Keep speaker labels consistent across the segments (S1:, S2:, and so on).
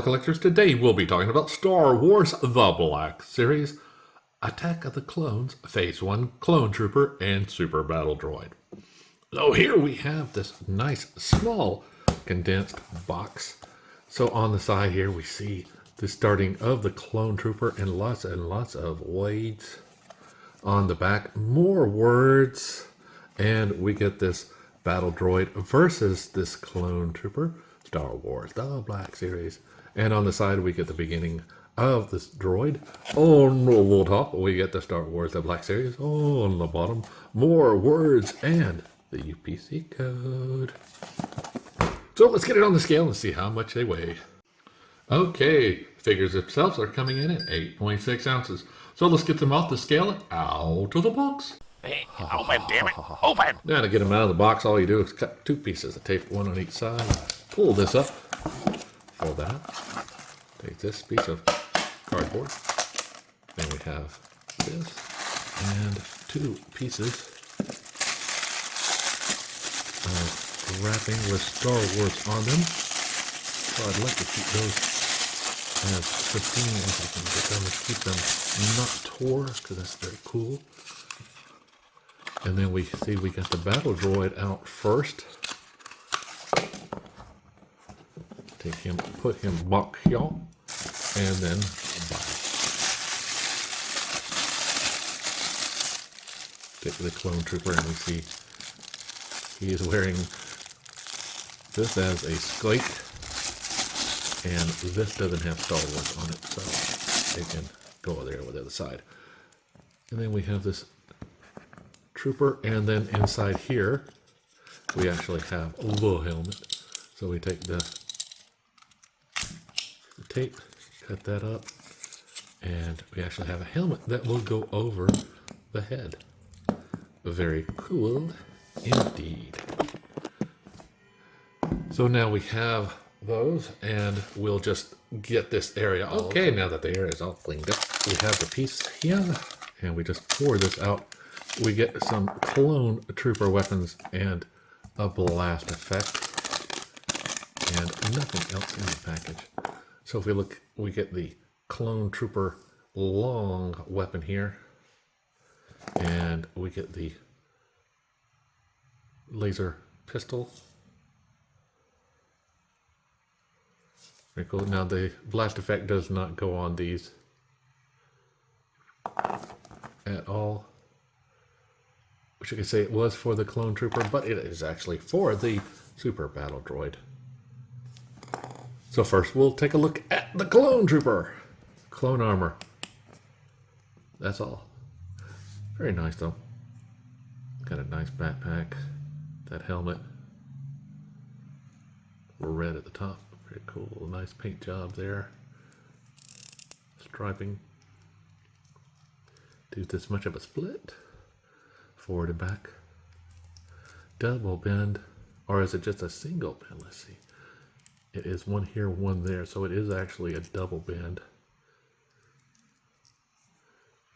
S1: collectors. Today we'll be talking about Star Wars The Black Series, Attack of the Clones, Phase 1, Clone Trooper, and Super Battle Droid. So here we have this nice small condensed box. So on the side here we see the starting of the Clone Trooper and lots of weights. On the back, more words, and we get this Battle Droid versus this Clone Trooper, Star Wars The Black Series. And on the side we get the beginning of this droid. On the top we get the Star Wars The Black Series. On the bottom, more words and the UPC code. So let's get it on the scale and see how much they weigh. Okay, figures themselves are coming in at 8.6 ounces. So let's get them off the scale and out of the box.
S2: Hey, open, damn it, open!
S1: Now to get them out of the box, all you do is cut two pieces of tape, one on each side. Pull this up, fold that. Take this piece of cardboard. Then we have this and two pieces of wrapping with Star Wars on them. So I'd like to keep those as pristine as I can get them and keep them not tore, because that's very cool. And then we see we got the Battle Droid out first. Take him, put him back here, and then bye. Take the Clone Trooper, and we see he is wearing this as a skate. And this doesn't have Star Wars on it, so it can go over there with the other side. And then we have this Trooper, and then inside here, we actually have a little helmet. So we take the tape, cut that up, and we actually have a helmet that will go over the head. Very cool indeed. So now we have those, and we'll just get this area. Okay, now that the area is all cleaned up, we have the piece here, and we just pour this out. We get some Clone Trooper weapons and a blast effect, and nothing else in the package. So if we look, we get the Clone Trooper long weapon here, and we get the laser pistol. Very cool. Now the blast effect does not go on these at all. Which you could say it was for the Clone Trooper, but it is actually for the Super Battle Droid. So first we'll take a look at the Clone Trooper. Clone armor. That's all. Very nice though. Got a nice backpack. That helmet. Red at the top. Very cool. Nice paint job there. Striping. Do this much of a split. Forward and back. Double bend. Or is it just a single bend? Let's see. It is one here, one there. So it is actually a double bend.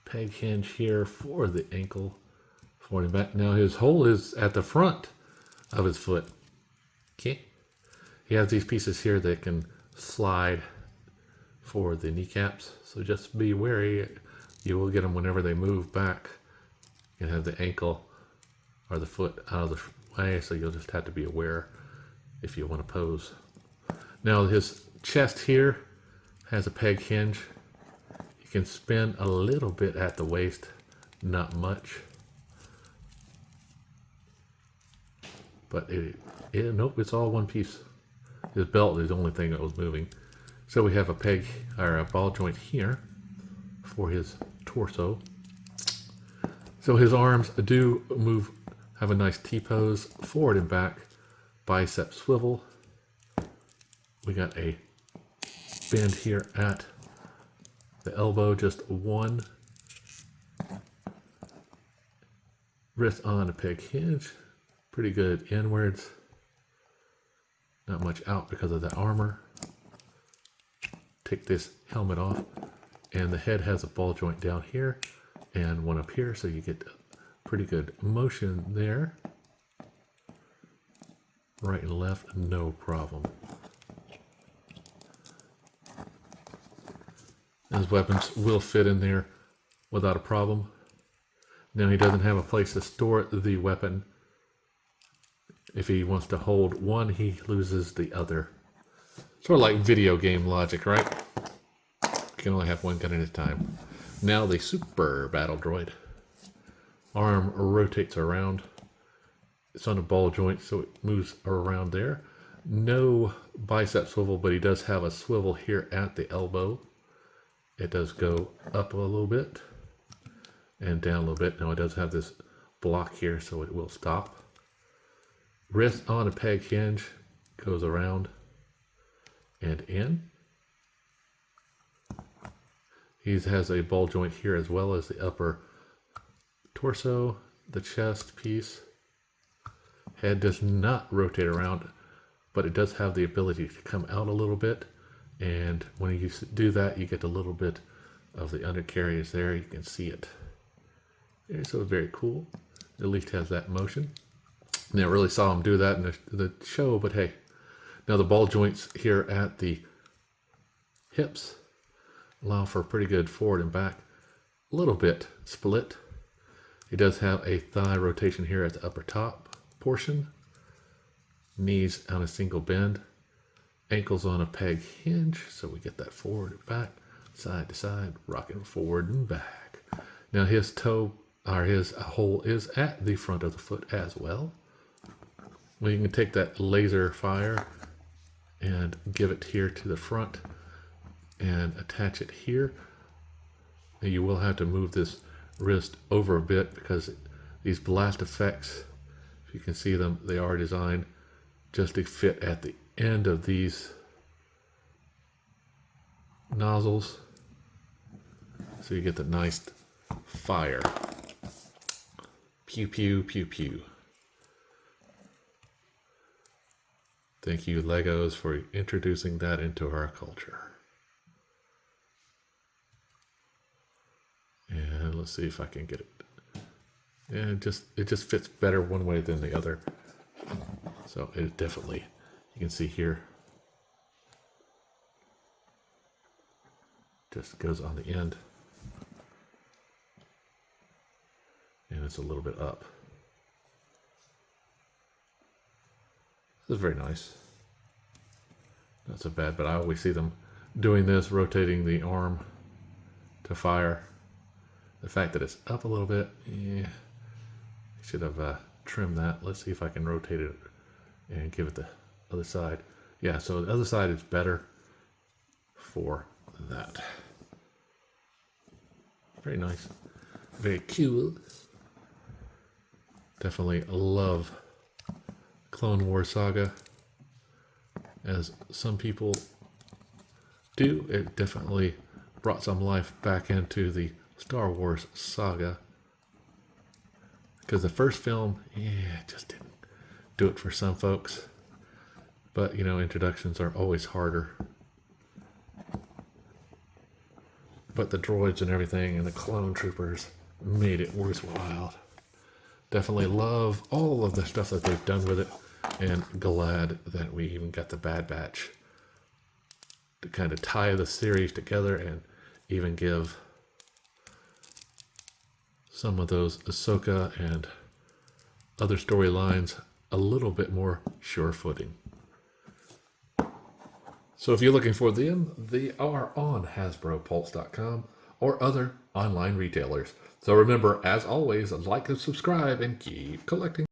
S1: Peg hinge here for the ankle. Forward and back. Now his hole is at the front of his foot. Okay. He has these pieces here that can slide for the kneecaps. So just be wary. You will get them whenever they move back. You can have the ankle or the foot out of the way, so you'll just have to be aware if you want to pose. Now his chest here has a peg hinge. You can spin a little bit at the waist, not much. But nope, it's all one piece. His belt is the only thing that was moving. So we have a peg or a ball joint here for his torso. So his arms do move, have a nice T-pose, forward and back, bicep swivel. We got a bend here at the elbow, just one. Wrist on a peg hinge, pretty good inwards. Not much out because of the armor. Take this helmet off, and the head has a ball joint down here and one up here, so you get pretty good motion there. Right and left, no problem. His weapons will fit in there without a problem. Now he doesn't have a place to store the weapon. If he wants to hold one, he loses the other. Sort of like video game logic, right? You can only have one gun at a time. Now the super battle droid. Arm rotates around. It's on a ball joint, so it moves around there. No bicep swivel, but he does have a swivel here at the elbow. It does go up a little bit and down a little bit. Now it does have this block here, so it will stop. Wrist on a peg hinge, goes around and in. He has a ball joint here as well as the upper torso, the chest piece. Head does not rotate around, but it does have the ability to come out a little bit. And when you do that, you get a little bit of the undercarriage there. You can see it. Yeah, so very cool. At least has that motion. Never really saw him do that in the show, but hey. Now the ball joints here at the hips allow for pretty good forward and back. A little bit split. He does have a thigh rotation here at the upper top portion. Knees on a single bend. Ankles on a peg hinge, so we get that forward and back, side to side, rocking forward and back. Now his toe, or his hole is at the front of the foot as well. Well, you can take that laser fire and give it here to the front and attach it here. Now you will have to move this wrist over a bit because these blast effects, if you can see them, they are designed just to fit at the end of these nozzles, so you get the nice fire. Pew pew pew pew. Thank you, Legos, for introducing that into our culture. And let's see if I can get it. And it just fits better one way than the other. So it definitely, you can see here, just goes on the end. And it's a little bit up. This is very nice. Not so bad, but I always see them doing this, rotating the arm to fire. The fact that it's up a little bit, yeah, should have trimmed that. Let's see if I can rotate it and give it the other side. Yeah, so the other side is better for that. Very nice. Very cool. Definitely love Clone Wars Saga. As some people do, it definitely brought some life back into the Star Wars saga. Because the first film, yeah, just didn't do it for some folks. But, you know, introductions are always harder. But the droids and everything and the clone troopers made it worthwhile. Definitely love all of the stuff that they've done with it. And glad that we even got the Bad Batch to kind of tie the series together and even give some of those Ahsoka and other storylines a little bit more sure footing. So if you're looking for them, they are on HasbroPulse.com or other online retailers. So remember, as always, like and subscribe and keep collecting.